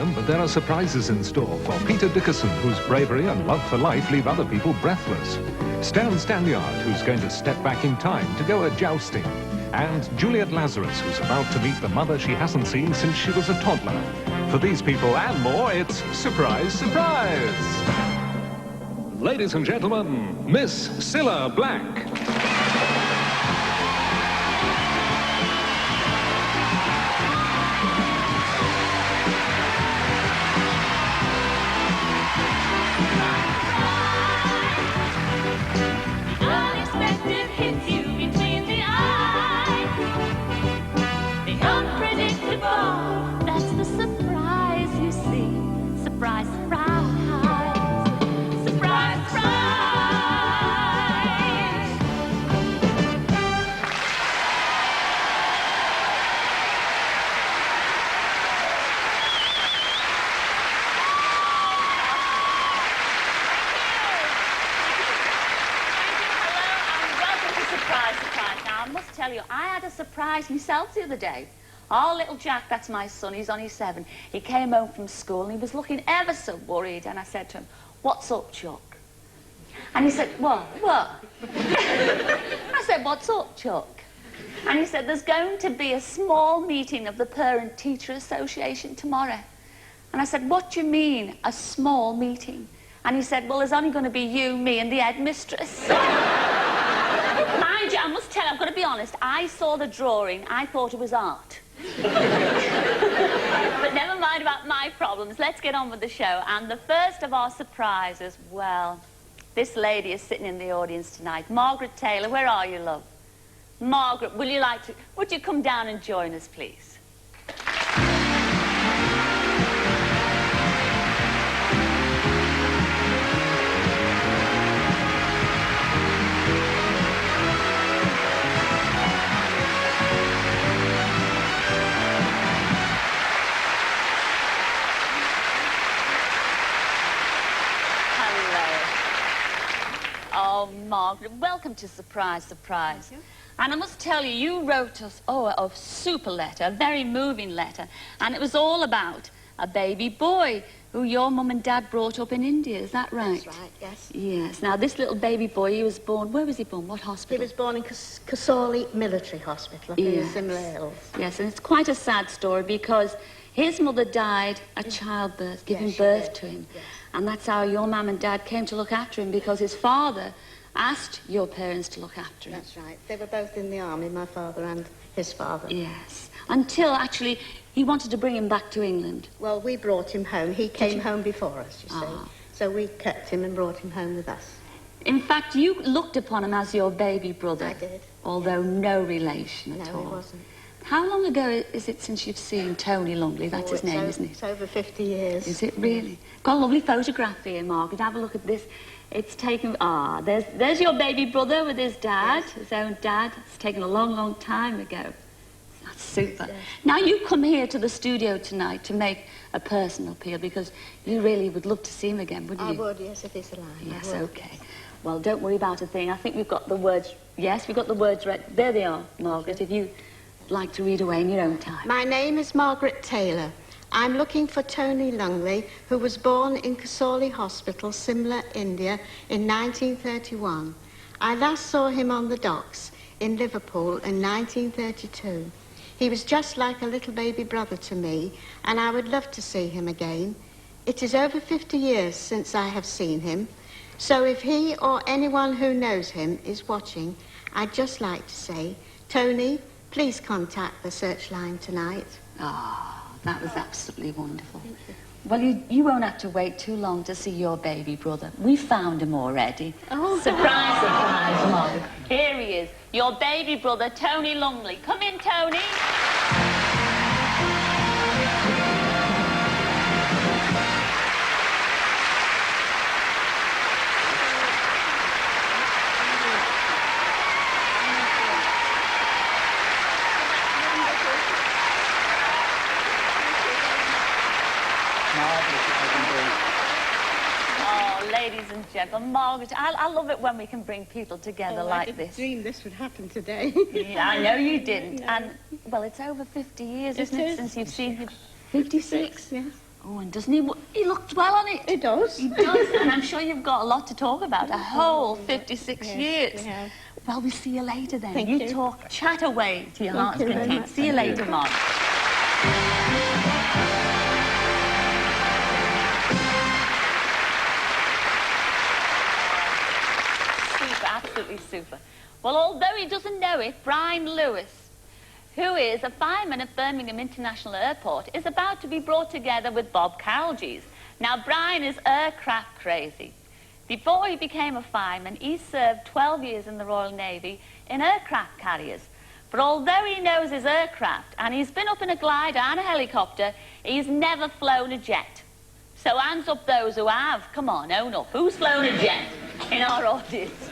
them, but there are surprises in store for Peter Dickerson, whose bravery and love for life leave other people breathless. Stan Stanyard, who's going to step back in time to go a-jousting. And Juliet Lazarus, who's about to meet the mother she hasn't seen since she was a toddler. For these people and more, it's Surprise, Surprise! Ladies and gentlemen, Miss Cilla Black. I had a surprise myself the other day. Our little Jack, that's my son, he's only 7. He came home from school and he was looking ever so worried, and I said to him, "What's up, Chuck?" And he said, "What? I said, "What's up, Chuck?" And he said, "There's going to be a small meeting of the Parent-Teacher Association tomorrow." And I said, "What do you mean, a small meeting?" And he said, "Well, there's only going to be you, me and the headmistress." Mind you, I must tell you, I've got to be honest, I saw the drawing, I thought it was art. But never mind about my problems, let's get on with the show. And the first of our surprises, well, this lady is sitting in the audience tonight. Margaret Taylor, where are you, love? Margaret, would you come down and join us, please? Oh, Margaret, welcome to Surprise, Surprise. Thank you. And I must tell you, you wrote us, a super letter, a very moving letter, and it was all about a baby boy who your mum and dad brought up in India, is that right? That's right, yes. Yes. Now, this little baby boy, he was born, where was he born? What hospital? He was born in Cilla Military Hospital up in the Simla Hills. Yes, and it's quite a sad story because his mother died at childbirth, giving birth to him. Yes. And that's how your mum and dad came to look after him, because his father asked your parents to look after him. That's right. They were both in the army, my father and his father. Yes. Until, actually, he wanted to bring him back to England. Well, we brought him home. He came home before us, you see. So we kept him and brought him home with us. In fact, you looked upon him as your baby brother. I did. Although no relation at all. No, he wasn't. How long ago is it since you've seen Tony Lungley? That's his name, isn't it? It's over 50 years. Is it really? Got a lovely photograph here, Margaret. Have a look at this. It's taken... there's your baby brother with his dad, his own dad. It's taken a long, long time ago. That's super. Yes. Now, you come here to the studio tonight to make a personal appeal because you really would love to see him again, wouldn't you? I would, yes, if he's alive. Yes, OK. Well, don't worry about a thing. I think we've got the words... Yes, we've got the words right. There they are, Margaret, if you like to read away in your own time. My name is Margaret Taylor. I'm looking for Tony Lungley, who was born in Cilla Hospital, Simla, India, in 1931. I last saw him on the docks in Liverpool in 1932. He was just like a little baby brother to me, and I would love to see him again. It is over 50 years since I have seen him, so if he or anyone who knows him is watching, I'd just like to say, Tony, please contact the search line tonight. That was absolutely wonderful. Thank you. Well, you won't have to wait too long to see your baby brother. We found him already. Oh, surprise, surprise, Margaret. Here he is, your baby brother, Tony Lungley. Come in, Tony. Ladies and gentlemen, Margaret, I love it when we can bring people together like this. I didn't dream this would happen today. Yeah, I know you didn't. No. And, well, it's over 50 years, isn't it, since you've seen him? 56? Yes. Oh, and doesn't he? He looks well on it. He does. He does, and I'm sure you've got a lot to talk about. A whole 56 Yes, years. we have. Well, we'll see you later then. Thank you you. talk, chat away to your heart's you very content. much. See you later, Mark. Super, absolutely super. Well, although he doesn't know it, Brian Lewis, who is a fireman at Birmingham International Airport, is about to be brought together with Bob Carolgees. Now, Brian is aircraft crazy. Before he became a fireman, he served 12 years in the Royal Navy in aircraft carriers. But although he knows his aircraft, and he's been up in a glider and a helicopter, he's never flown a jet. So hands up those who have. Come on, own up. Who's flown a jet in our audience?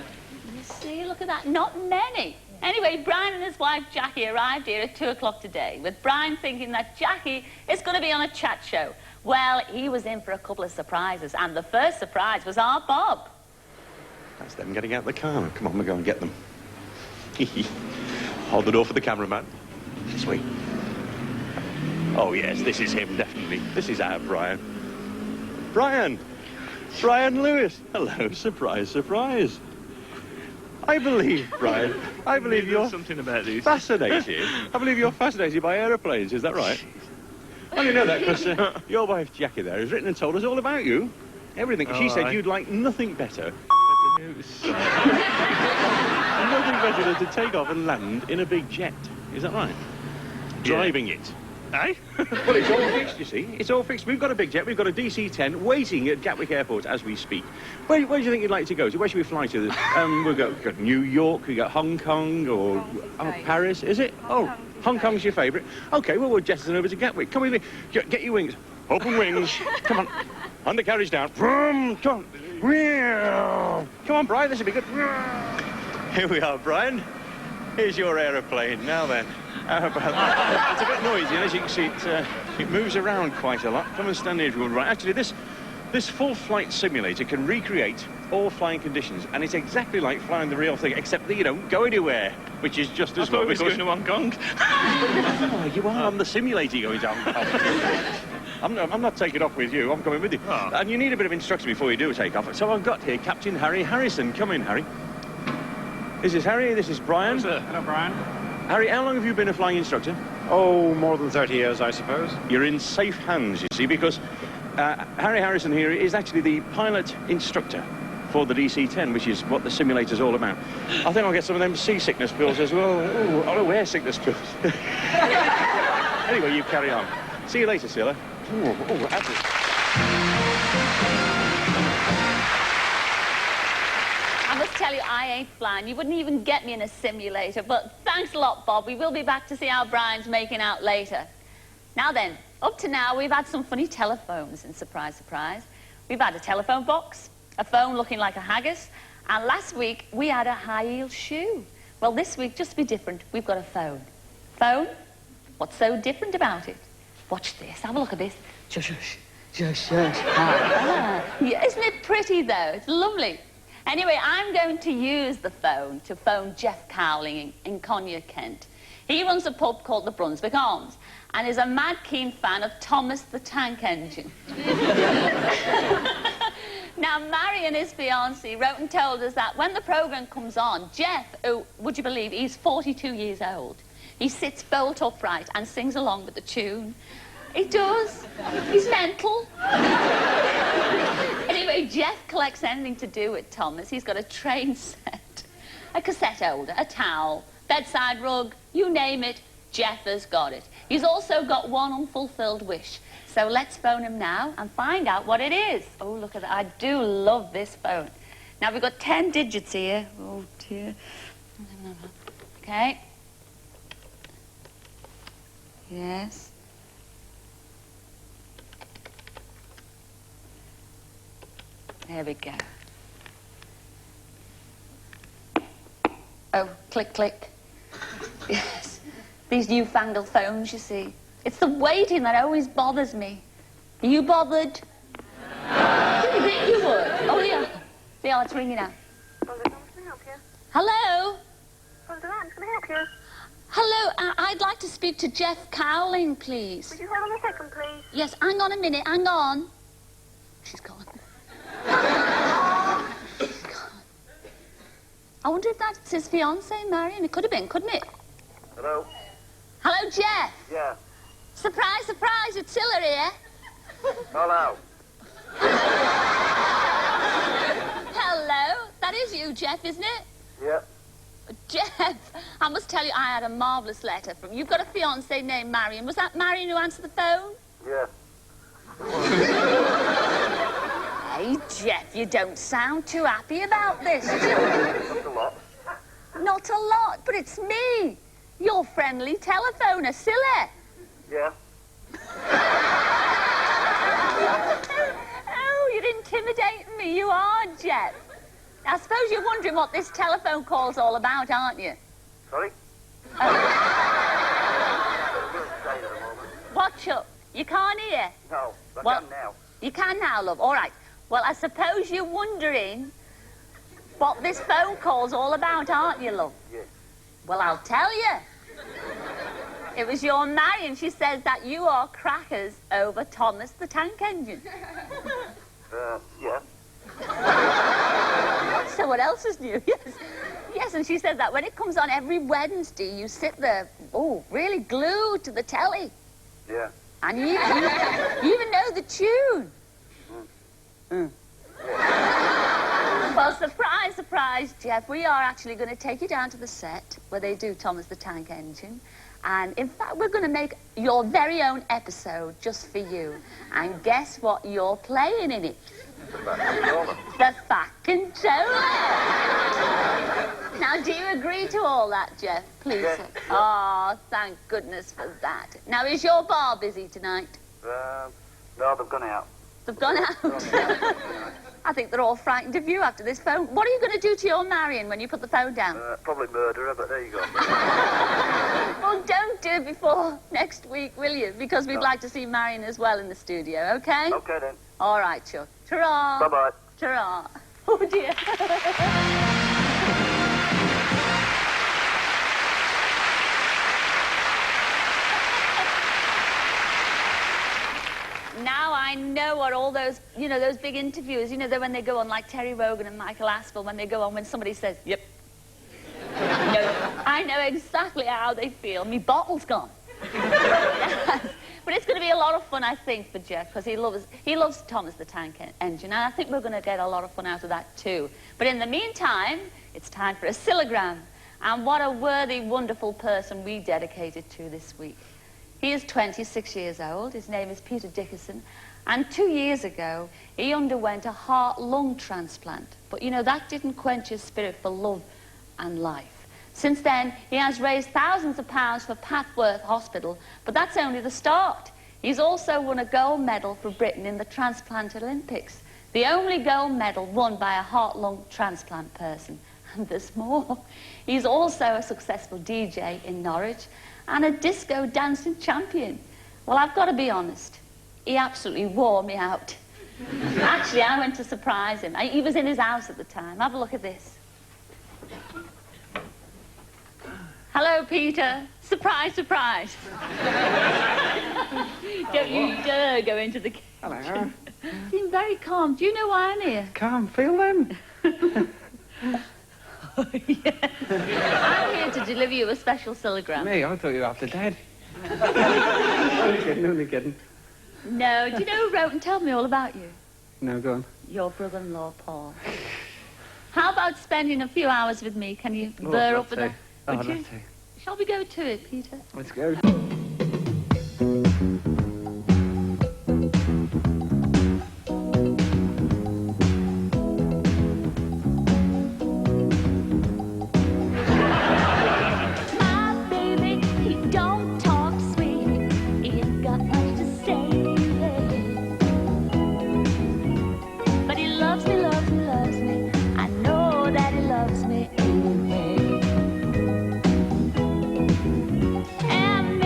You see, look at that. Not many. Anyway, Brian and his wife Jackie arrived here at 2 o'clock today, with Brian thinking that Jackie is going to be on a chat show. Well, he was in for a couple of surprises, and the first surprise was our Bob. That's them getting out of the car. Come on, we'll go and get them. Hold the door for the cameraman. Sweet. Oh, yes, this is him, definitely. This is our Brian. Brian! Brian Lewis. Hello, surprise, surprise. I believe, Brian, I believe you're something about these. fascinated. I believe you're fascinated by aeroplanes, is that right? I only know that because your wife Jackie there has written and told us all about you. Everything. She said you'd like nothing better. Nothing better than to take off and land in a big jet. Is that right? Driving it. Eh? Well, it's all fixed, you see. It's all fixed. We've got a big jet. We've got a DC-10 waiting at Gatwick Airport as we speak. Where do you think you'd like to go to? Where should we fly to? We've got New York, we've got Hong Kong, or Paris, is it? Oh, Hong Kong's your favourite. OK, well, we'll jettison over to Gatwick. Come with me. Get your wings. Open wings. Come on. Undercarriage down. Vroom. Come on. Come on, Brian. This will be good. Here we are, Brian. Here's your aeroplane. Now then. How about that? It's a bit noisy, and as you can see, it moves around quite a lot. Come and stand here if you want. Right, actually, this full flight simulator can recreate all flying conditions, and it's exactly like flying the real thing, except that you don't go anywhere, which is just as well. Because going to Hong Kong. Oh, you are on the simulator going to Hong Kong. I'm not taking off with you. I'm coming with you. Oh. And you need a bit of instruction before you do take off. So I've got here Captain Harry Harrison. Come in, Harry. This is Harry. This is Brian. Hello, Brian. Harry, how long have you been a flying instructor? Oh, more than 30 years, I suppose. You're in safe hands, you see, because Harry Harrison here is actually the pilot instructor for the DC-10, which is what the simulator's all about. I think I'll get some of them seasickness pills as well. Oh, air sickness pills. Anyway, you carry on. See you later, Cilla. I must tell you, I ain't flying. You wouldn't even get me in a simulator. But thanks a lot, Bob. We will be back to see how Brian's making out later. Now then, up to now, we've had some funny telephones in Surprise, Surprise. We've had a telephone box, a phone looking like a haggis, and last week, we had a high-heel shoe. Well, this week, just to be different, we've got a phone. Phone? What's so different about it? Watch this. Have a look at this. Shush, shush, shush, shush. Yeah, isn't it pretty, though? It's lovely. Anyway, I'm going to use the phone to phone Jeff Cowling in Conyers, Kent. He runs a pub called the Brunswick Arms and is a mad keen fan of Thomas the Tank Engine. Now, Marion, his fiancée, wrote and told us that when the programme comes on, Jeff, who, would you believe, he's 42 years old, he sits bolt upright and sings along with the tune. He does. He's mental. Anyway, Jeff collects anything to do with Thomas. He's got a train set, a cassette holder, a towel, bedside rug, you name it, Jeff has got it. He's also got one unfulfilled wish. So let's phone him now and find out what it is. Oh, look at that. I do love this phone. Now, we've got 10 digits here. Oh, dear. Okay. Yes. There we go. Oh, click, click. Yes. These newfangled phones, you see. It's the waiting that always bothers me. Are you bothered? Didn't you think you would? Oh, yeah. Yeah, it's ringing now. Hello? Can I help you? Hello, I'd like to speak to Jeff Cowling, please. Would you hold on a second, please? Yes, hang on a minute, hang on. She's gone. She's gone. I wonder if that's his fiancée, Marion. It could have been, couldn't it? Hello? Hello, Jeff. Yeah. Surprise, surprise, it's Cilla here. Hello? Hello. That is you, Jeff, isn't it? Yeah. Jeff, I must tell you, I had a marvellous letter from... You've got a fiancée named Marion. Was that Marion who answered the phone? Yeah. Hey, Jeff, you don't sound too happy about this. Not a lot. Not a lot, but it's me, your friendly telephoner, Cilla. Yeah. Oh, you're intimidating me, you are, Jeff. I suppose you're wondering what this telephone call's all about, aren't you? Sorry? Watch up. You can't hear? No, I Well- can now. You can now, love. All right. Well, I suppose you're wondering what this phone call's all about, aren't you, love? Yes. Well, I'll tell you. It was your Marion. She says that you are crackers over Thomas the Tank Engine. Yeah. So what else is new? Yes. Yes, and she said that when it comes on every Wednesday, you sit there, oh, really glued to the telly. Yeah. And you even know the tune. Well, surprise, surprise, Jeff. We are actually going to take you down to the set where they do Thomas the Tank Engine. And in fact, we're going to make your very own episode just for you. And guess what you're playing in it? The fat controller. Now, do you agree to all that, Jeff? Please. Yes. Oh, thank goodness for that. Now, is your bar busy tonight? No, they've gone out. They've gone out. I think they're all frightened of you after this phone. What are you going to do to your Marion when you put the phone down? Probably murder her, but there you go. Well, don't do it before next week, will you? Because we'd like to see Marion as well in the studio, okay? Okay, then. All right, Chuck. Ta-ra. Bye-bye. Ta-ra. Oh, dear. Now I know what all those, you know, those big interviews, you know, when they go on like Terry Wogan and Michael Aspel, when they go on when somebody says, yep. No, I know exactly how they feel. Me bottle's gone. Yes. But it's going to be a lot of fun, I think, for Jeff, because he loves Thomas the Tank Engine, and I think we're going to get a lot of fun out of that too. But in the meantime, it's time for a Cillagram. And what a worthy, wonderful person we dedicated to this week. He is 26 years old. His name is Peter Dickerson. And 2 years ago, he underwent a heart-lung transplant. But, you know, that didn't quench his spirit for love and life. Since then, he has raised thousands of pounds for Papworth Hospital, but that's only the start. He's also won a gold medal for Britain in the Transplant Olympics, the only gold medal won by a heart-lung transplant person. And there's more. He's also a successful DJ in Norwich and a disco dancing champion. Well, I've got to be honest, he absolutely wore me out. Actually, I went to surprise him. He was in his house at the time. Have a look at this. Hello, Peter. Surprise, surprise. Don't you dare go into the kitchen. Hello. Seem very calm. Do you know why I'm here? Can't feel them. Oh, yes. I'm here to deliver you a special Cillagram. Me, I thought you were after Dad. Only kidding. No, do you know who wrote and told me all about you? No, go on. Your brother-in-law, Paul. How about spending a few hours with me? Can you Oh, burr I'd up with love that? to. Oh, Would I'd you? love to. Shall we go to it, Peter? Let's go. My baby, he don't talk sweet. He ain't got much to say. But he loves me, loves me, loves me. I know that he loves me anyway. And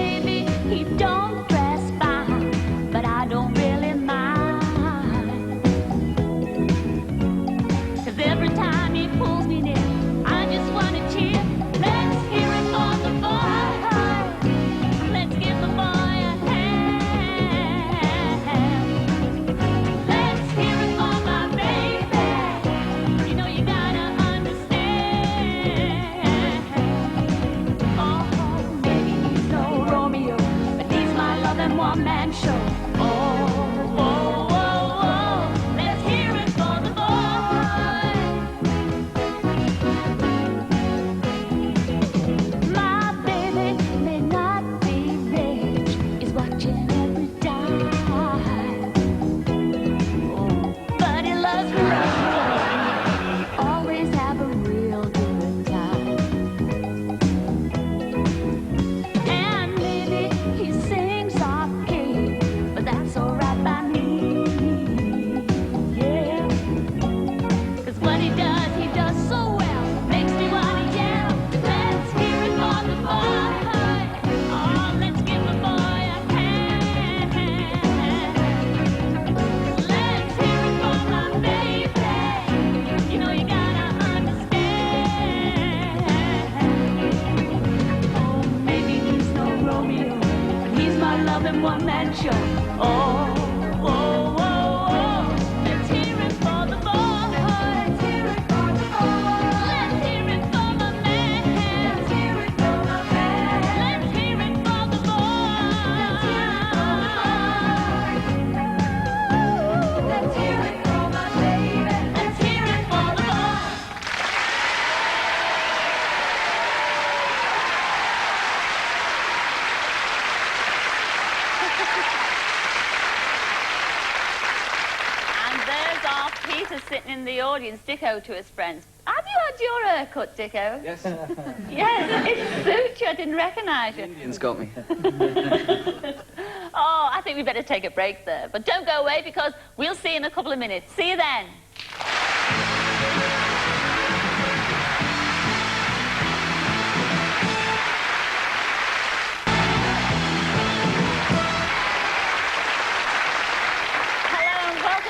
is sitting in the audience, Dicko to his friends. Have you had your hair cut, Dicko? Yes. Yes, it suits you. I didn't recognise you. Indians got me. Oh, I think we better take a break there. But don't go away because we'll see you in a couple of minutes. See you then.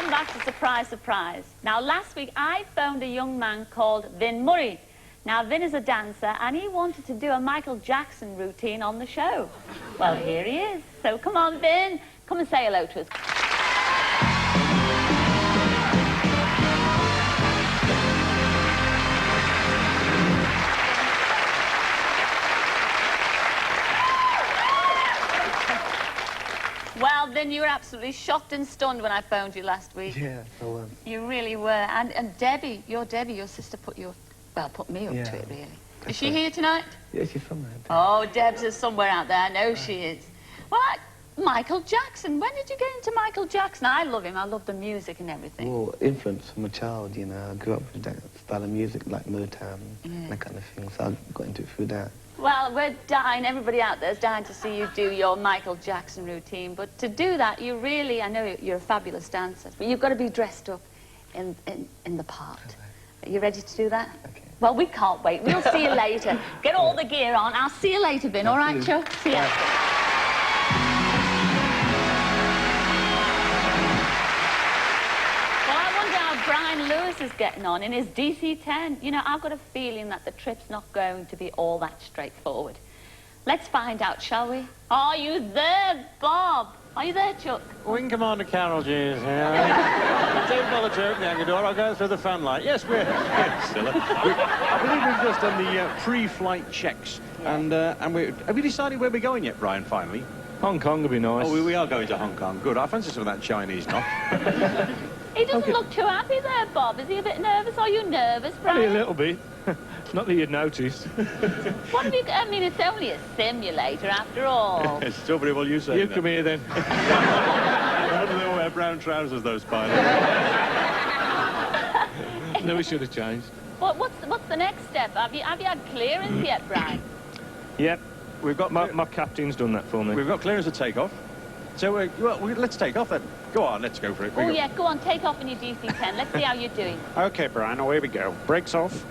Back to Surprise, Surprise. Now, last week I phoned a young man called Vin Murray. Now, Vin is a dancer and he wanted to do a Michael Jackson routine on the show. Well, here he is. So come on, Vin, come and say hello to us. Well, Vin, you were absolutely shocked and stunned when I phoned you last week. Yeah, I was. You really were. And Debbie, your sister put me up to it, really. Is she here tonight? Yeah, she's from there. Oh, Deb's is somewhere out there. I know she is. Well, Michael Jackson. When did you get into Michael Jackson? I love him. I love the music and everything. Well, influence from a child, you know. I grew up with that style of music, like Motown, that kind of thing. So I got into it through that. Well, we're dying, everybody out there is dying to see you do your Michael Jackson routine. But to do that, you really, I know you're a fabulous dancer, but you've got to be dressed up in the part. Are you ready to do that? Okay. Well, we can't wait. We'll see you later. Get all the gear on. I'll see you later, Vin. All right, Chuck? See you. Brian Lewis is getting on in his DC-10. You know, I've got a feeling that the trip's not going to be all that straightforward. Let's find out, shall we? Are you there, Bob? Are you there, Chuck? Wing Commander Carol Jeans here. Take another joke, the anchor door. I'll go through the fan light. Yes, we're Cilla. I believe we've just done the pre-flight checks. And have you decided where we're going yet, Brian, finally? Hong Kong would be nice. Oh, we are going to Hong Kong. Good. I fancy some of that Chinese knock. He doesn't look too happy there, Bob. Is he a bit nervous? Are you nervous, Brian? Only a little bit. Not that you'd notice. What have you... I mean, it's only a simulator after all. Still pretty well you say You that. come here then. Why do they all wear brown trousers, those pilots? No, we should have changed. What's the next step? Have you had clearance yet, Brian? Yep. We've got my captain's done that for me. We've got clearance to take off. So, well, let's take off then. Go on, let's go for it. Oh, yeah, go on, take off in your DC-10. Let's see how you're doing. OK, Brian, away we go. Brakes off.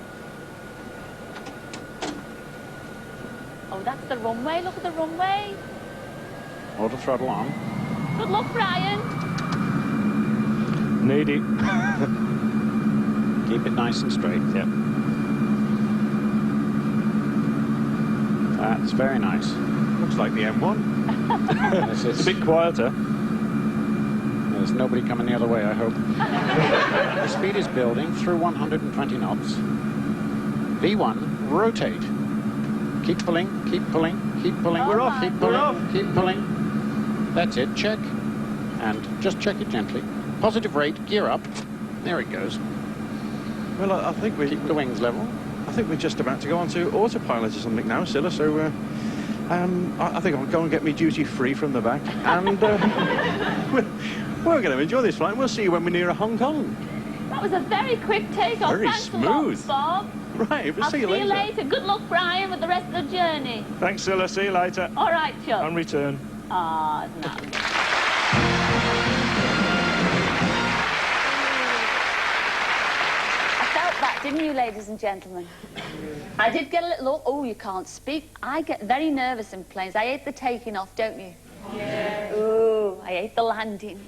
Oh, that's the runway. Look at the runway. Auto throttle on. Good luck, Brian. Need it. Keep it nice and straight. Yep. That's very nice. Looks like the M1. It's a bit quieter. There's nobody coming the other way, I hope. The speed is building through 120 knots. V1, rotate. Keep pulling, keep pulling, keep pulling. Oh, We're off, keep pulling, We're off. keep pulling. That's it, check. And just check it gently. Positive rate, gear up. There it goes. Well, I think we... Keep the wings level. I think we're just about to go on to autopilot or something now, Cilla, so... I think I'll go and get me duty free from the back. And we're going to enjoy this flight. We'll see you when we're near Hong Kong. That was a very quick takeoff. Very Thanks smooth. a lot, Bob. Right, we'll I'll see you later. later. Good luck, Brian, with the rest of the journey. Thanks, Cilla. See you later. All right, Chuck. On return. Ah, isn't that lovely? I felt that, didn't you, ladies and gentlemen? I did get a little... Oh, you can't speak. I get very nervous in planes. I hate the taking off, don't you? Yeah. Ooh, I hate the landing.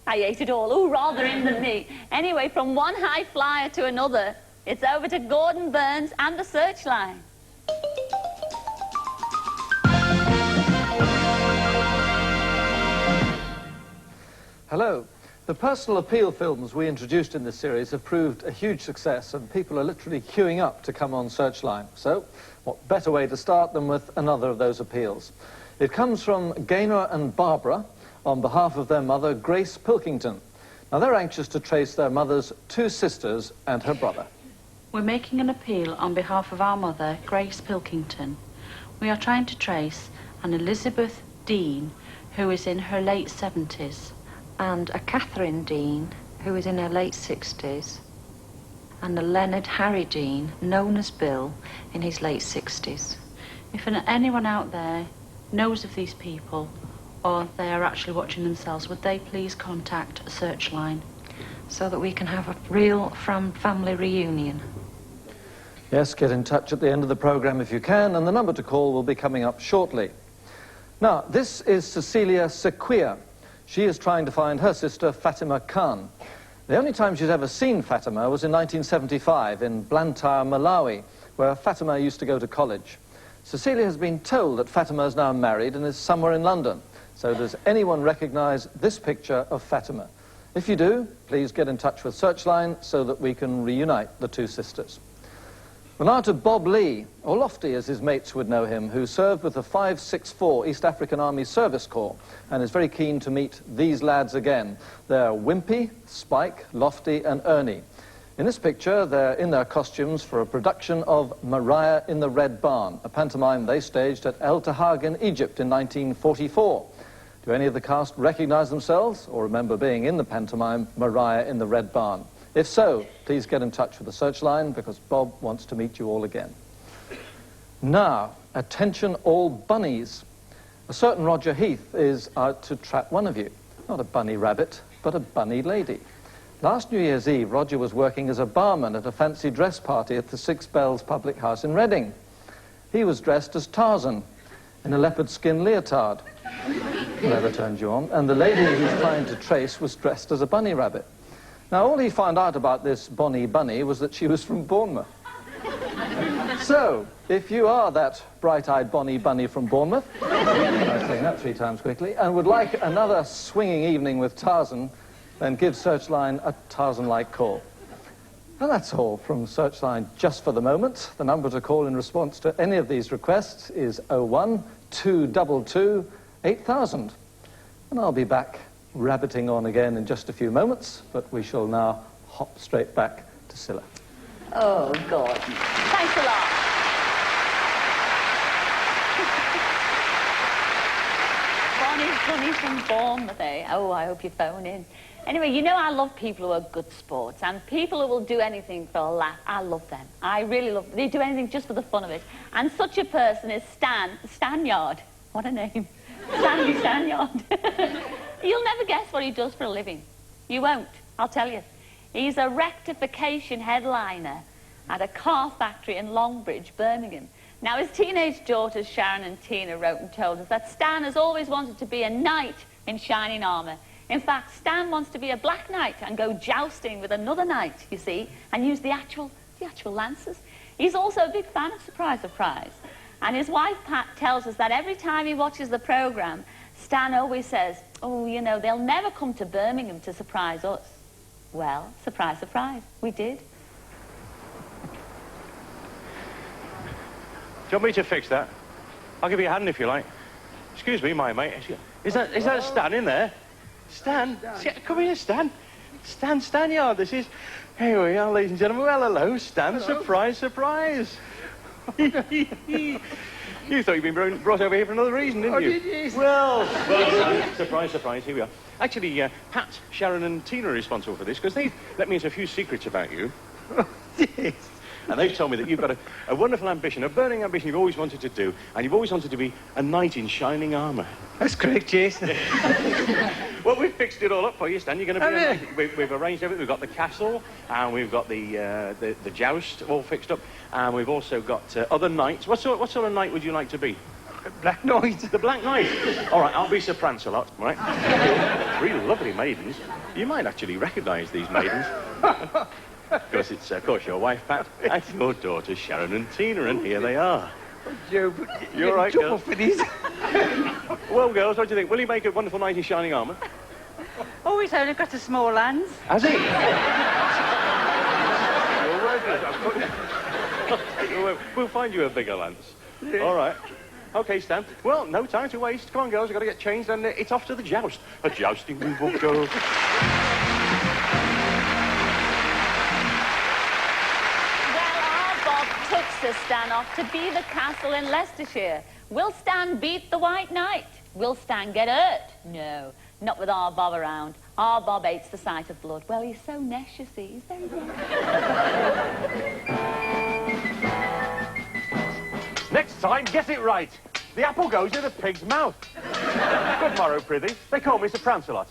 I hate it all. Ooh, rather him than me. Anyway, from one high flyer to another, it's over to Gordon Burns and the Searchline. Hello. The personal appeal films we introduced in this series have proved a huge success, and people are literally queuing up to come on Searchline. So, what better way to start than with another of those appeals? It comes from Gaynor and Barbara on behalf of their mother, Grace Pilkington. Now, they're anxious to trace their mother's two sisters and her brother. We're making an appeal on behalf of our mother, Grace Pilkington. We are trying to trace an Elizabeth Dean, who is in her late 70s, and a Catherine Dean, who is in her late 60s, and a Leonard Harry Dean, known as Bill, in his late 60s. If anyone out there knows of these people, or they are actually watching themselves, would they please contact a search line? So that we can have a real family reunion. Yes, get in touch at the end of the programme if you can, and the number to call will be coming up shortly. Now, this is Cecilia Sequia. She is trying to find her sister, Fatima Khan. The only time she's ever seen Fatima was in 1975 in Blantyre, Malawi, where Fatima used to go to college. Cecilia has been told that Fatima is now married and is somewhere in London. So does anyone recognise this picture of Fatima? If you do, please get in touch with Searchline so that we can reunite the two sisters. Well, now to Bob Lee, or Lofty as his mates would know him, who served with the 564 East African Army Service Corps and is very keen to meet these lads again. They're Wimpy, Spike, Lofty and Ernie. In this picture, they're in their costumes for a production of Maria in the Red Barn, a pantomime they staged at El Tahag in Egypt in 1944. Do any of the cast recognise themselves or remember being in the pantomime Maria in the Red Barn? If so, please get in touch with the Searchline because Bob wants to meet you all again. Now, attention all bunnies. A certain Roger Heath is out to trap one of you. Not a bunny rabbit, but a bunny lady. Last New Year's Eve, Roger was working as a barman at a fancy dress party at the Six Bells Public House in Reading. He was dressed as Tarzan in a leopard skin leotard. Whatever turned you on. And the lady he was trying to trace was dressed as a bunny rabbit. Now, all he found out about this Bonnie Bunny was that she was from Bournemouth. So, if you are that bright-eyed Bonnie Bunny from Bournemouth, I was saying that 3 times quickly, and would like another swinging evening with Tarzan, then give Searchline a Tarzan-like call. And that's all from Searchline just for the moment. The number to call in response to any of these requests is 01 222 8000. And I'll be back rabbiting on again in just a few moments, but we shall now hop straight back to Cilla. Oh, God. Thanks a lot. Bonnie's from Bournemouth, eh? Oh, I hope you phone in. Anyway, you know I love people who are good sports, and people who will do anything for a laugh. I love them. I really love them. They do anything just for the fun of it. And such a person is Stanyard. What a name. Sandy Stanyard. You'll never guess what he does for a living. You won't, I'll tell you. He's a rectification headliner at a car factory in Longbridge, Birmingham. Now, his teenage daughters, Sharon and Tina, wrote and told us that Stan has always wanted to be a knight in shining armour. In fact, Stan wants to be a black knight and go jousting with another knight, you see, and use the actual lances. He's also a big fan of Surprise, Surprise. And his wife, Pat, tells us that every time he watches the programme, Stan always says, oh, you know, they'll never come to Birmingham to surprise us. Well, surprise, surprise, we did. Do you want me to fix that? I'll give you a hand if you like. Excuse me, my mate. Is that Stan in there? Stan? Come here, Stan. Stanyard, this is... Here we are, ladies and gentlemen. Well, hello, Stan. Hello. Surprise, surprise. You thought you'd been brought over here for another reason, didn't you? Did you? Well, surprise, surprise, here we are. Actually, Pat, Sharon and Tina are responsible for this because they've let me into a few secrets about you. Yes. And they've told me that you've got a wonderful ambition, a burning ambition you've always wanted to do, and you've always wanted to be a knight in shining armour. That's correct, Jason. Well, we've fixed it all up for you, Stan. You're going to be a knight. We've arranged everything. We've got the castle, and we've got the joust all fixed up, and we've also got other knights. What sort of knight would you like to be? Black Knight. The Black Knight. All right, I'll be Sir Prancelot, right? 3 lovely maidens. You might actually recognise these maidens. Because it's, of course, your wife, Pat, and your daughters, Sharon and Tina, and here they are. Oh, Joe, but you're right, girls. For these. Well, girls, what do you think? Will he make a wonderful knight in shining armour? Oh, he's only got a small hands. Has he? We'll find you a bigger lance. Yeah. All right. OK, Stan. Well, no time to waste. Come on, girls, we've got to get changed, and it's off to the joust. A jousting we will go. Stan off to be the castle in Leicestershire. Will Stan beat the White Knight? Will Stan get hurt? No, not with our Bob around. Ah, Bob hates the sight of blood. Well, he's so nesh, you see. He's very nesh. Next time, get it right. The apple goes in a pig's mouth. Good morrow, prithee. They call me Sir Prancelot.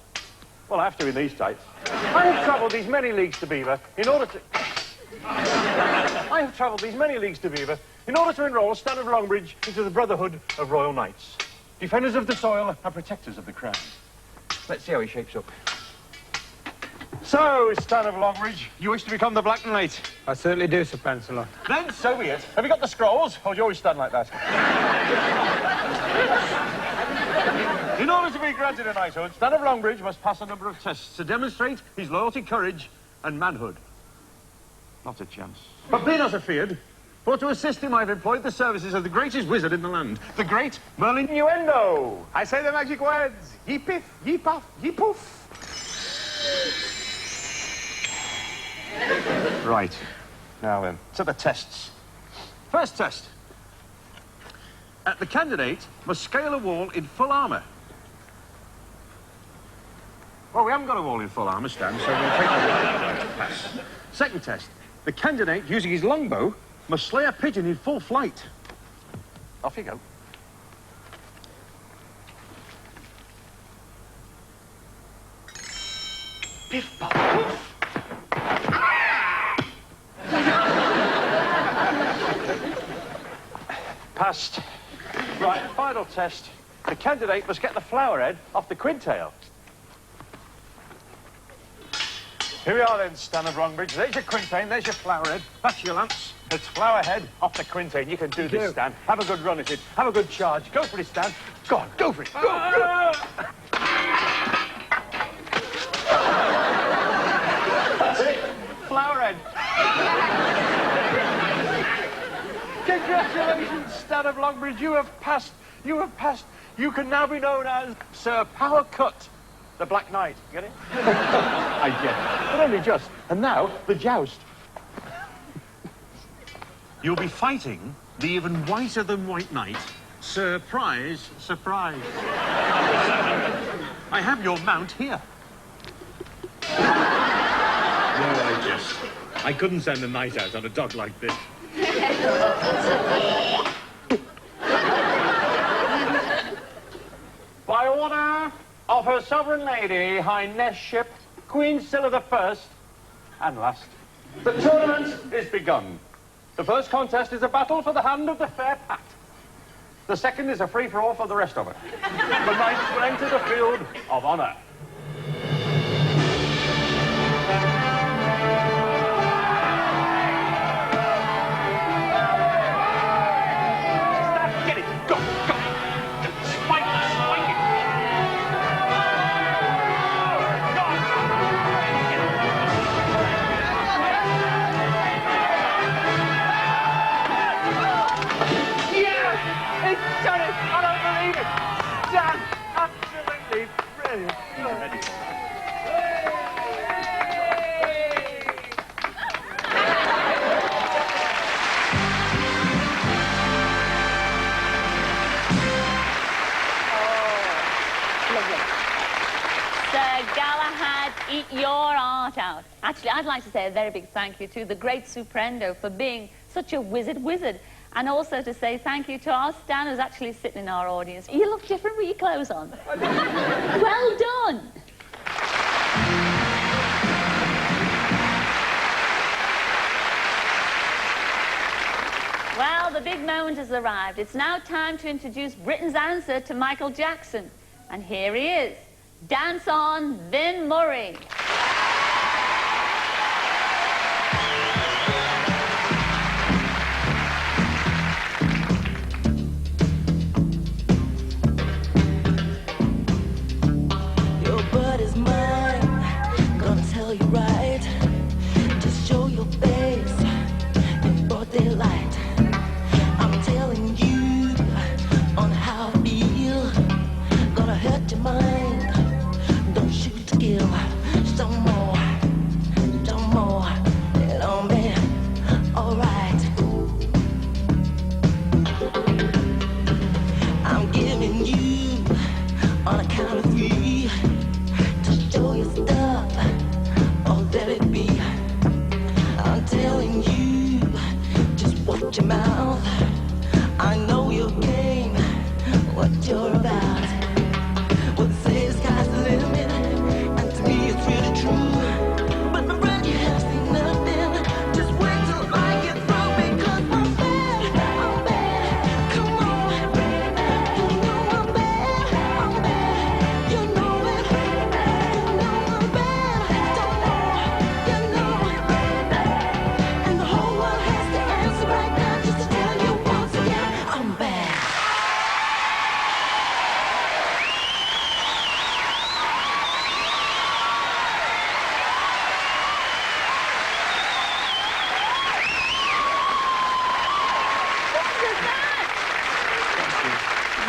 Well, I have to in these tights. I have travelled these many leagues to Beaver in order to... I have travelled these many leagues to Beaver in order to enrol Stan of Longbridge into the Brotherhood of Royal Knights. Defenders of the soil and protectors of the crown. Let's see how he shapes up. So, Stan of Longbridge, you wish to become the Black Knight? I certainly do, Sir Prancelot. Then so be it. Have you got the scrolls, or do you always stand like that? In order to be granted a knighthood, Stan of Longbridge must pass a number of tests to demonstrate his loyalty, courage, and manhood. Not a chance. But be not afeard, for to assist him I've employed the services of the greatest wizard in the land, the great Merlin Innuendo. I say the magic words. Ye piff, ye puff, ye poof. Right. Now then, to the tests. First test. The candidate must scale a wall in full armour. Well, we haven't got a wall in full armour, Stan, so we'll take the pass. Second test. The candidate, using his longbow, must slay a pigeon in full flight. Off you go. Piff, pop, poof. Passed. Right, final test. The candidate must get the flower head off the quintail. Here we are then, Stan of Longbridge. There's your quintain, there's your flower head. That's your lance. It's flower head off the quintain. You can do this, Stan. Have a good run at it. Have a good charge. Go for it, Stan. Go on, go for it. Go, go. That's it. Flower head. Congratulations, Stan of Longbridge. You have passed. You have passed. You can now be known as Sir Power Cut, the Black Knight. Get it? I get it. But only just. And now, the joust. You'll be fighting the even whiter than white knight, Surprise, surprise. I have your mount here. No, I couldn't send a knight out on a dog like this. By order of Her Sovereign Lady, Highnessship, Queen Cilla the First, and last, the tournament is begun. The first contest is a battle for the hand of the fair Pat. The second is a free-for-all for the rest of it. The knights will enter the field of honour. Get it! Go! Go! Spike! Spike it! Yeah! It's done it! I don't believe it! Dan, absolutely brilliant. Ready. Sir Galahad, eat your heart out. Actually, I'd like to say a very big thank you to the great Suprendo for being such a wizard, and also to say thank you to our Stan who's actually sitting in our audience. You look different with your clothes on. Well done. Well, the big moment has arrived. It's now time to introduce Britain's answer to Michael Jackson. And here he is. Dance on, Vin Murray. Your butt is mine, gonna tell you right. Just show your face in broad daylight. I'm telling you on how I feel. Gonna hurt your mind. Don't shoot to kill. Some more, it on me. Alright. I'm giving you on a count of three to show you. your mouth. I know your game, what you're about. Well, they say the sky's the limit, and to me it's really true. But my friend, you have seen nothing. Just wait till I get through, because I'm bad. I'm bad. Come on, you know I'm bad. I'm bad. You know it. You know I'm bad. Don't know. You know it. And the whole world has to answer right now, just to tell you once again, I'm bad.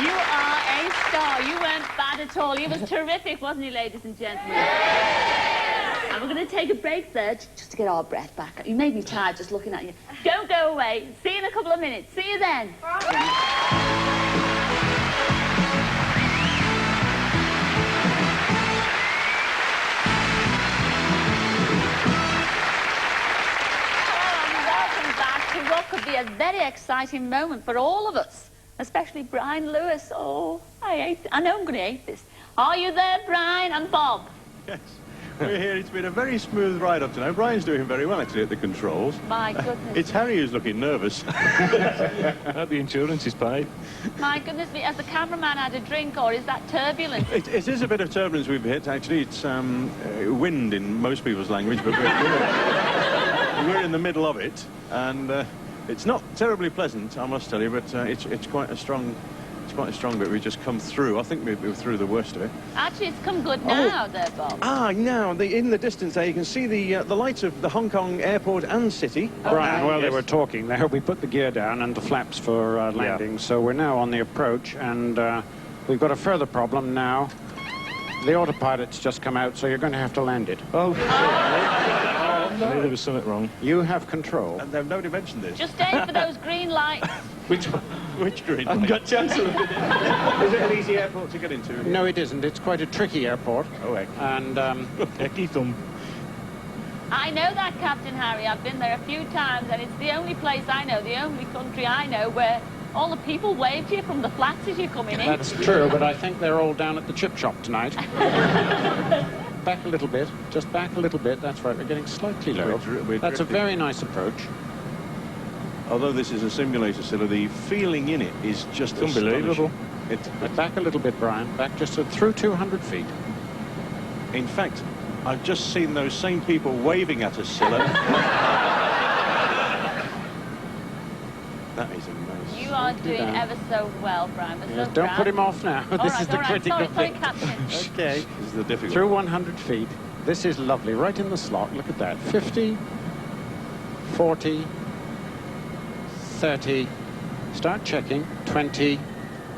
You are a star. You weren't bad at all. You was terrific, wasn't he, ladies and gentlemen? And we're going to take a break there just to get our breath back. You made me tired just looking at you. Don't go away. See you in a couple of minutes. See you then. Welcome back to what could be a very exciting moment for all of us. Especially Brian Lewis. Oh, I know I'm going to hate this. Are you there, Brian and Bob? Yes, we're here. It's been a very smooth ride up to now. Brian's doing very well, actually, at the controls. My goodness. It's Harry who's looking nervous. I hope the insurance is paid. My goodness me, has the cameraman had a drink, or is that turbulence? It is a bit of turbulence we've hit, actually. It's wind in most people's language, but we're in the middle of it. And it's not terribly pleasant, I must tell you, but it's quite a strong bit. We've just come through. I think we're through the worst of it. Actually, it's come good now, there, Bob. Ah, now, in the distance there, you can see the lights of the Hong Kong airport and city. Brian, while they were talking there, we put the gear down and the flaps for landing, so we're now on the approach, and we've got a further problem now. The autopilot's just come out, so you're going to have to land it. Oh, no. There was something wrong. You have control. And nobody mentioned this. Just aim for those green lights. Which green light? I've got chance of it. Is it an easy airport to get into? No, it isn't. It's quite a tricky airport. Oh, heck. And, Hecky thumb. I know that, Captain Harry. I've been there a few times, and it's the only place I know, the only country I know where all the people wave to you from the flats as you're coming in. That's true, but I think they're all down at the chip shop tonight. Back a little bit, just back a little bit. That's right, we're getting slightly low. That's a very nice approach. Although this is a simulator, Cilla, the feeling in it is just unbelievable. Back a little bit, Brian. Back just through 200 feet. In fact, I've just seen those same people waving at us, Cilla. That is amazing. You are doing ever so well, Brian. We're so Don't proud. put him off now. This is the critical Sorry, bit. Captain. Okay. This is the difficult. Through 100 feet. This is lovely. Right in the slot. Look at that. 50, 40, 30. Start checking. 20,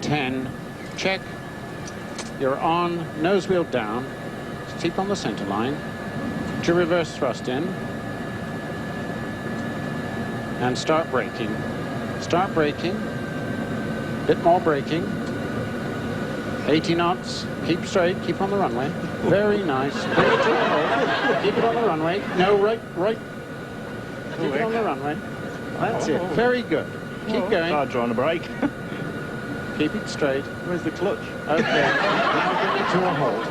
10. Check. You're on. Nose wheel down. Keep on the center line. Put your reverse thrust in. And start braking. Start braking. Bit more braking. 80 knots. Keep straight. Keep on the runway. Very nice. Keep it on the runway. No, right. Keep it on the runway. That's it. Very good. Keep going. Hard trying to brake. Keep it straight. Where's the clutch? Okay. Now bring it to a halt.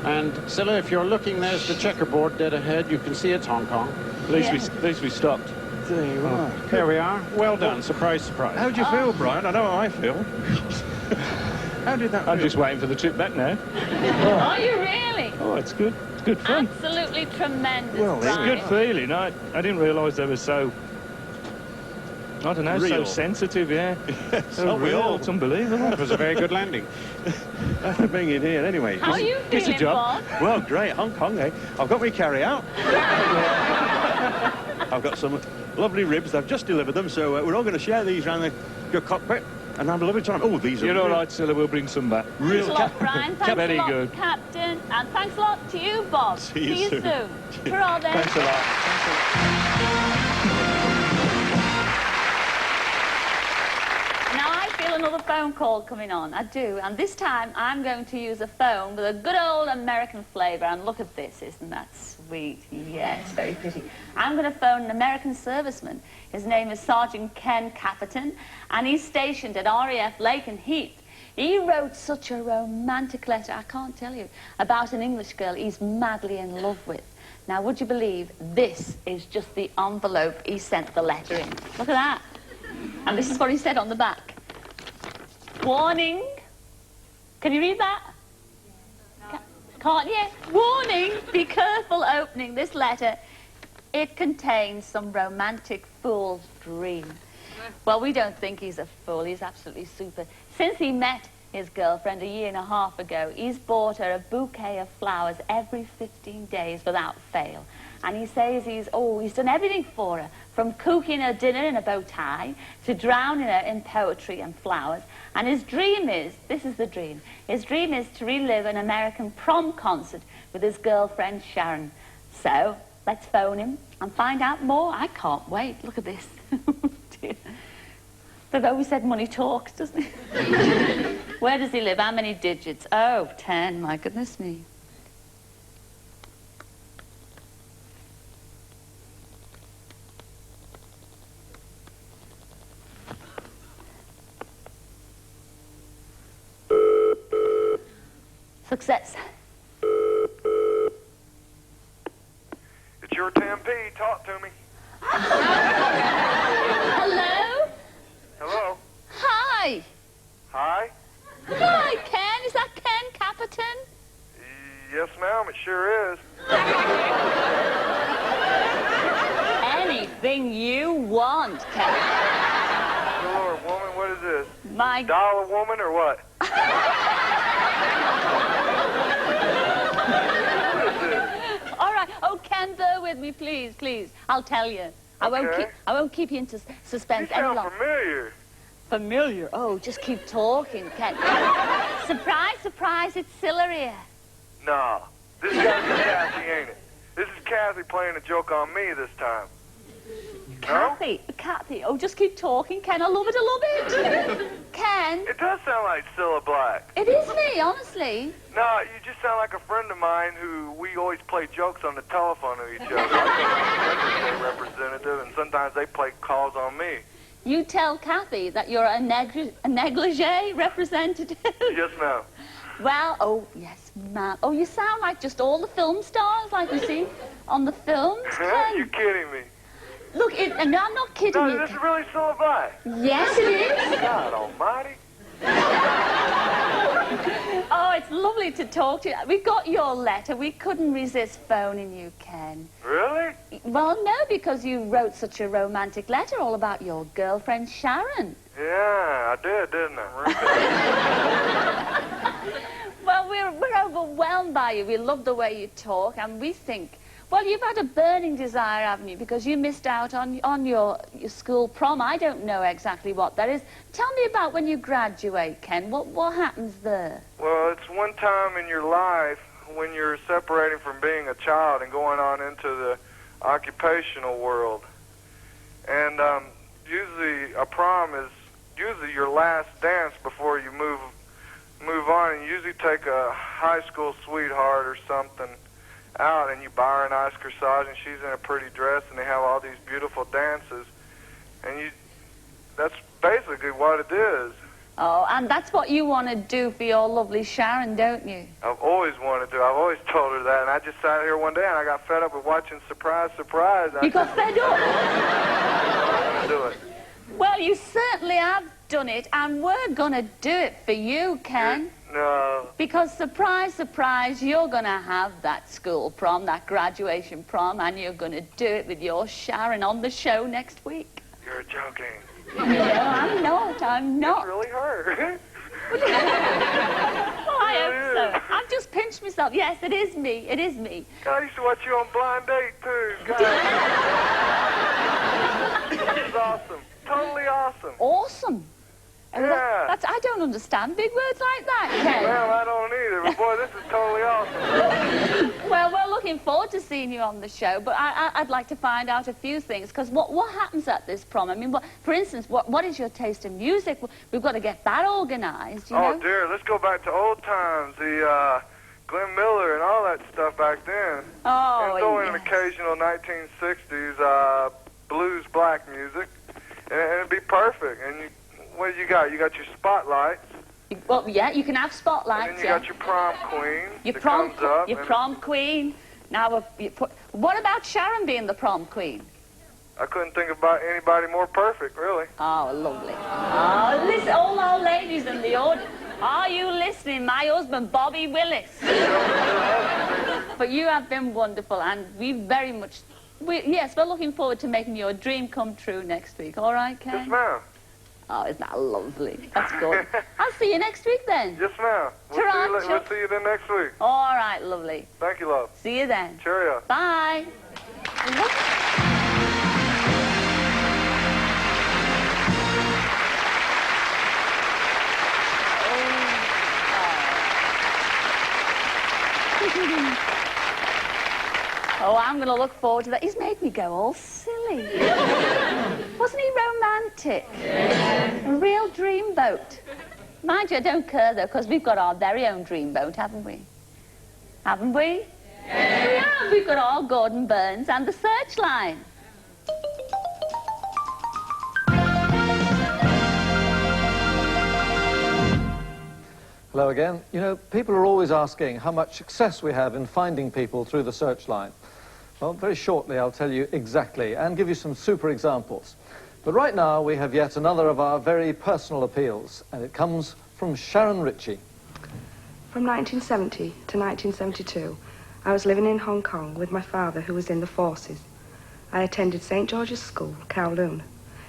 And Cilla, if you're looking, there's the checkerboard dead ahead. You can see it's Hong Kong. At least we stopped. There you are. There we are. Well done. Surprise, surprise. How do you feel, Brian? I know how I feel. How did that feel? I'm just waiting for the trip back now. Are you really? Oh, it's good. It's good fun. Absolutely tremendous, Well, it's Brian. good feeling. I didn't realise they were so, I don't know, Real. so sensitive, yeah. So Aren't we real. all? It's unbelievable. It was a very good landing. After being in here, anyway. How are you It's a feeling, job. Bob? Well, great. Hong Kong, eh? I've got my carry-out. I've got some lovely ribs. I've just delivered them, so we're all going to share these around the cockpit and have a lovely time. Oh, these are You're all right, Cilla. We'll bring some back. Thanks a lot, Brian. Thanks Very a lot, good. Captain. And thanks a lot to you, Bob. See you soon. Ta-ra then. Thanks a lot. Now, I feel another phone call coming on. I do. And this time, I'm going to use a phone with a good old American flavour. And look at this. Isn't that sweet? Yes, very pretty. I'm going to phone an American serviceman. His name is Sergeant Ken Caperton, and he's stationed at RAF Lake and Heath. He wrote such a romantic letter, I can't tell you, about an English girl he's madly in love with. Now, would you believe this is just the envelope he sent the letter in? Look at that. And this is what he said on the back. Warning. Can you read that? Can't you? Warning, be careful opening this letter. It contains some romantic fool's dream. Well, we don't think he's a fool. He's absolutely super. Since he met his girlfriend a year and a half ago, he's bought her a bouquet of flowers every 15 days without fail. And he says he's done everything for her, from cooking her dinner in a bow tie to drowning her in poetry and flowers. And his dream is, this is the dream, his dream is to relive an American prom concert with his girlfriend Sharon. So, let's phone him and find out more. I can't wait. Look at this. Dear. They've always said money talks, doesn't it? Where does he live? How many digits? Oh, 10. My goodness me. Success. It's your 10p. Talk to me. Hello? Hello? Hi. Hi? Hi, Ken. Is that Ken Caperton? Yes, ma'am. It sure is. Anything you want, Ken. Good Lord, woman, what is this? My... Dollar woman or what? All right. Oh, Ken, bear with me, please, please. I'll tell you. I won't keep you in suspense any longer. You sound familiar. Familiar? Oh, just keep talking, Ken. Surprise, surprise, it's Cilla here. Nah. This is Kathy, ain't it? This is Kathy playing a joke on me this time. Kathy? No? Kathy? Oh, just keep talking, Ken. I love it, I love it. Ken? It does sound like Cilla Black. It is me, honestly. No, you just sound like a friend of mine who we always play jokes on the telephone to each other. I'm a representative, and sometimes they play calls on me. You tell Kathy that you're a negligee representative? Yes, ma'am. Well, oh, yes, ma'am. Oh, you sound like just all the film stars, like you see on the films. You're kidding me. Look, no, I'm not kidding you. No, this is really Cilla Black. Yes, it is. God almighty. Oh, it's lovely to talk to you. We got your letter. We couldn't resist phoning you, Ken. Really? Well, no, because you wrote such a romantic letter all about your girlfriend, Sharon. Yeah, I did, didn't I? Well, we're overwhelmed by you. We love the way you talk, and we think... Well, you've had a burning desire, haven't you? Because you missed out on your school prom. I don't know exactly what that is. Tell me about when you graduate, Ken. What happens there? Well, it's one time in your life when you're separating from being a child and going on into the occupational world. And usually a prom is usually your last dance before you move on. And you usually take a high school sweetheart or something out, and you buy her an ice corsage, and she's in a pretty dress, and they have all these beautiful dances, and that's basically what it is. Oh, and that's what you want to do for your lovely Sharon, don't you? I've always wanted to. I've always told her that, and I just sat here one day, and I got fed up with watching Surprise, Surprise. You got fed up? I'm going to do it. Well, you certainly have done it, and we're going to do it for you, Ken. No. Because, surprise, surprise, you're going to have that school prom, that graduation prom, and you're going to do it with your Sharon on the show next week. You're joking. No, I'm not. I'm not. It's really her. Oh, I hope so. I've just pinched myself. Yes, it is me. It is me. God, I used to watch you on Blind Date, too. God. This is awesome. Totally awesome. Awesome. Yeah. I don't understand big words like that, Ken. Well, I don't either, but boy, this is totally awesome. Well, we're looking looking forward to seeing you on the show, but I'd like to find out a few things, because what happens at this prom? I mean, for instance, what is your taste in music? We've got to get that organised, you know? Oh, dear, let's go back to old times, the Glenn Miller and all that stuff back then. Oh, and throw in an occasional 1960s blues black music, and it'd be perfect. And what do you got? You got your spotlights. Well, yeah, you can have spotlights. And then you got your prom queen. Your prom queen. Now, what about Sharon being the prom queen? I couldn't think about anybody more perfect, really. Oh, lovely. Oh, listen, all our ladies in the audience. Are you listening? My husband, Bobby Willis. But you have been wonderful, and we very much... Yes, we're looking forward to making your dream come true next week. All right, Ken? Yes, ma'am. Oh, isn't that lovely? That's good. I'll see you next week, then. Yes, ma'am. We'll see you then next week. All right, lovely. Thank you, love. See you then. Cheerio. Bye. Oh, I'm going to look forward to that. He's made me go all silly. Wasn't he romantic? Yeah. A real dreamboat. Mind you, I don't care, though, because we've got our very own dreamboat, haven't we? Haven't we? Yeah. We have. We've got our Gordon Burns and the Searchline. Hello again. You know, people are always asking how much success we have in finding people through the Searchline. Well, very shortly I'll tell you exactly and give you some super examples. But right now we have yet another of our very personal appeals, and it comes from Sharon Ritchie. From 1970 to 1972, I was living in Hong Kong with my father, who was in the forces. I attended St. George's School, Kowloon,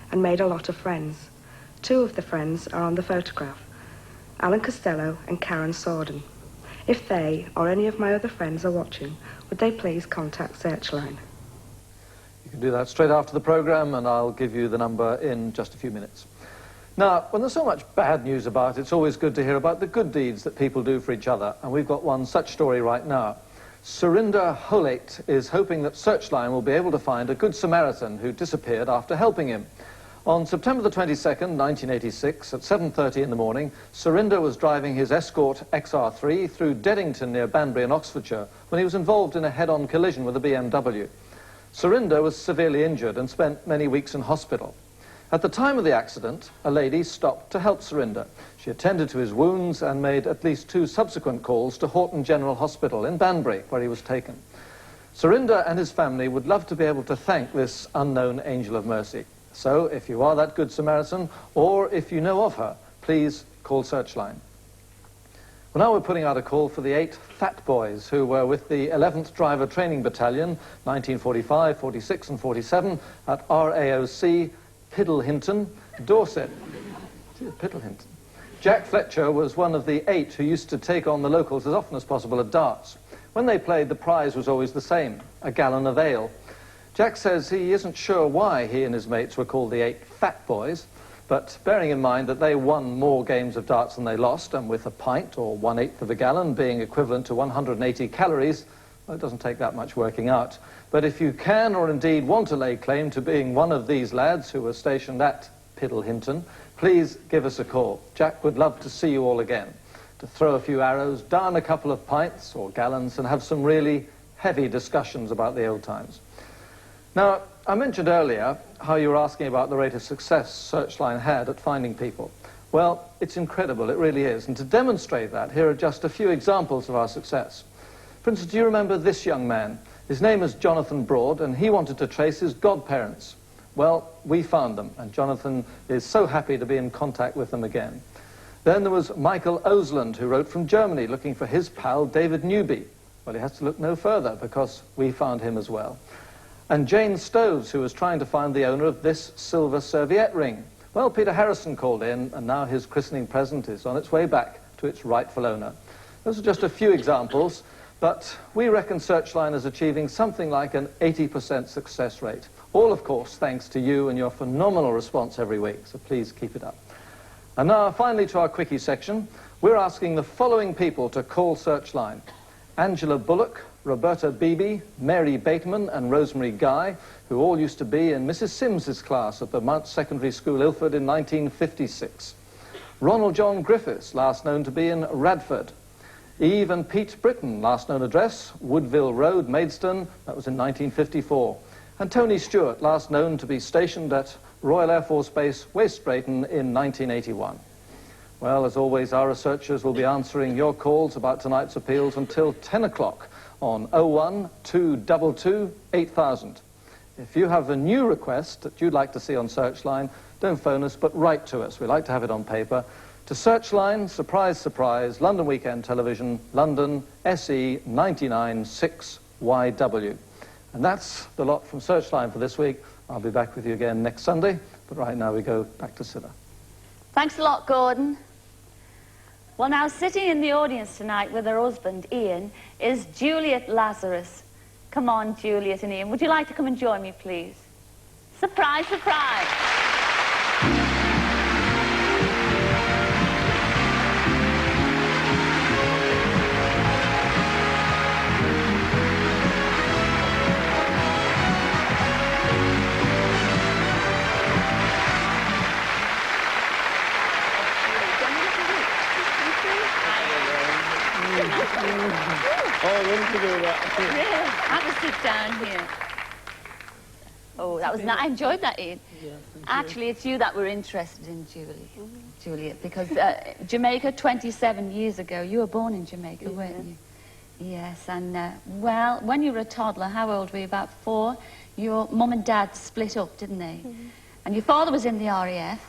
and made a lot of friends. Two of the friends are on the photograph, Alan Costello and Karen Sorden. If they or any of my other friends are watching, would they please contact Searchline? You can do that straight after the programme, and I'll give you the number in just a few minutes. Now, when there's so much bad news about it, it's always good to hear about the good deeds that people do for each other, and we've got one such story right now. Surinder Holate is hoping that Searchline will be able to find a good Samaritan who disappeared after helping him. On September the 22nd, 1986, at 7:30 in the morning, Surinder was driving his Escort XR3 through Deddington near Banbury in Oxfordshire when he was involved in a head-on collision with a BMW. Surinder was severely injured and spent many weeks in hospital. At the time of the accident, a lady stopped to help Surinder. She attended to his wounds and made at least 2 subsequent calls to Horton General Hospital in Banbury, where he was taken. Surinder and his family would love to be able to thank this unknown angel of mercy. So, if you are that good Samaritan, or if you know of her, please call Searchline. Well, now we're putting out a call for the 8 fat boys who were with the 11th Driver Training Battalion, 1945, 46 and 47, at RAOC Piddlehinton, Dorset. Piddlehinton. Jack Fletcher was one of the 8 who used to take on the locals as often as possible at darts. When they played, the prize was always the same, a gallon of ale. Jack says he isn't sure why he and his mates were called the 8 fat boys, but bearing in mind that they won more games of darts than they lost, and with a pint, or 1/8 of a gallon, being equivalent to 180 calories, well, it doesn't take that much working out. But if you can, or indeed want to lay claim to being one of these lads who were stationed at Piddlehinton, please give us a call. Jack would love to see you all again, to throw a few arrows, down a couple of pints or gallons, and have some really heavy discussions about the old times. Now, I mentioned earlier how you were asking about the rate of success Searchline had at finding people. Well, it's incredible, it really is. And to demonstrate that, here are just a few examples of our success. For instance, do you remember this young man? His name is Jonathan Broad, and he wanted to trace his godparents. Well, we found them, and Jonathan is so happy to be in contact with them again. Then there was Michael Osland, who wrote from Germany, looking for his pal David Newby. Well, he has to look no further, because we found him as well. And Jane Stoves, who was trying to find the owner of this silver serviette ring. Well, Peter Harrison called in, and now his christening present is on its way back to its rightful owner. Those are just a few examples, but we reckon Searchline is achieving something like an 80% success rate. All, of course, thanks to you and your phenomenal response every week, so please keep it up. And now, finally, to our quickie section. We're asking the following people to call Searchline: Angela Bullock, Roberta Beebe, Mary Bateman and Rosemary Guy, who all used to be in Mrs. Simms's class at the Mount Secondary School, Ilford, in 1956. Ronald John Griffiths, last known to be in Radford. Eve and Pete Britton, last known address, Woodville Road, Maidstone, that was in 1954. And Tony Stewart, last known to be stationed at Royal Air Force Base, West Drayton, in 1981. Well, as always, our researchers will be answering your calls about tonight's appeals until 10 o'clock on 01 222 8000. If you have a new request that you'd like to see on Searchline, don't phone us, but write to us. We like to have it on paper. To Searchline, surprise, surprise, London Weekend Television, London, SE 996YW. And that's the lot from Searchline for this week. I'll be back with you again next Sunday, but right now we go back to Cilla. Thanks a lot, Gordon. Well, now, sitting in the audience tonight with her husband, Ian, is Juliet Lazarus. Come on, Juliet and Ian. Would you like to come and join me, please? Surprise, surprise. Oh, I wanted to do that. Really? Have a sit down here. Oh, that was nice. I enjoyed that, Ian. Yeah, Actually, it's you that we're interested in, Juliet, because Jamaica, 27 years ago, you were born in Jamaica, weren't you? Yes, and, well, when you were a toddler, how old were you? About 4? Your mum and dad split up, didn't they? And your father was in the RAF,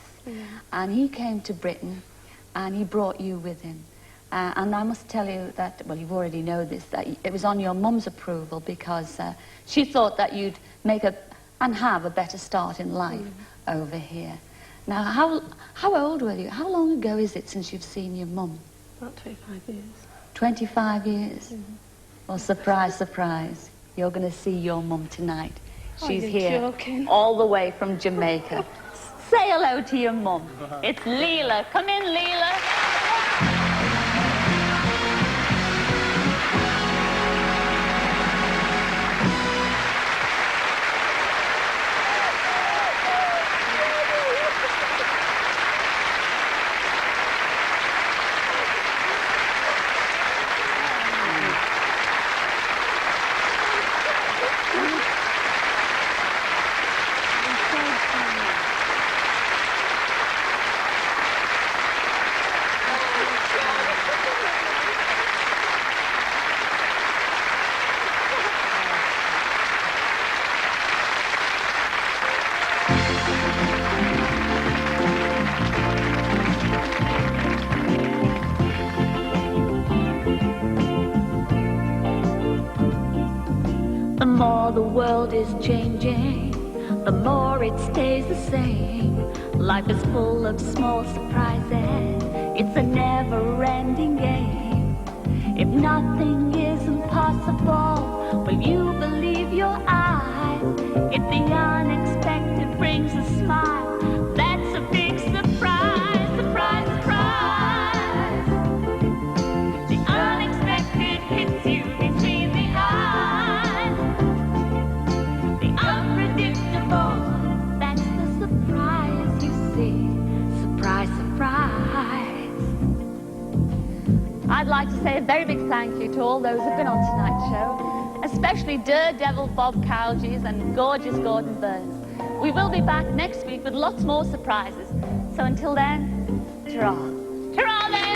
and he came to Britain, and he brought you with him. And I must tell you that, well, you already know this, that it was on your mum's approval because she thought that you'd make and have a better start in life over here. Now, how old were you? How long ago is it since you've seen your mum? About 25 years. 25 years? Well, surprise, surprise. You're going to see your mum tonight. She's here joking. all the way from Jamaica. Say hello to your mum. It's Leela. Come in, Leela. The more the world is changing, the more it stays the same. Life is full of small surprises. It's a never-ending game. If nothing is impossible, will you believe your eyes? If the unexpected brings a smile, that's a big surprise, surprise, surprise. The unexpected hits you between the eyes. The unpredictable, that's the surprise you see. Surprise, surprise. I'd like to say a very big thank you to all those who've been on tonight's show, especially Daredevil Bob Cowgies and gorgeous Gordon Burns. We will be back next week with lots more surprises. So until then, ta-ra. Ta-ra then!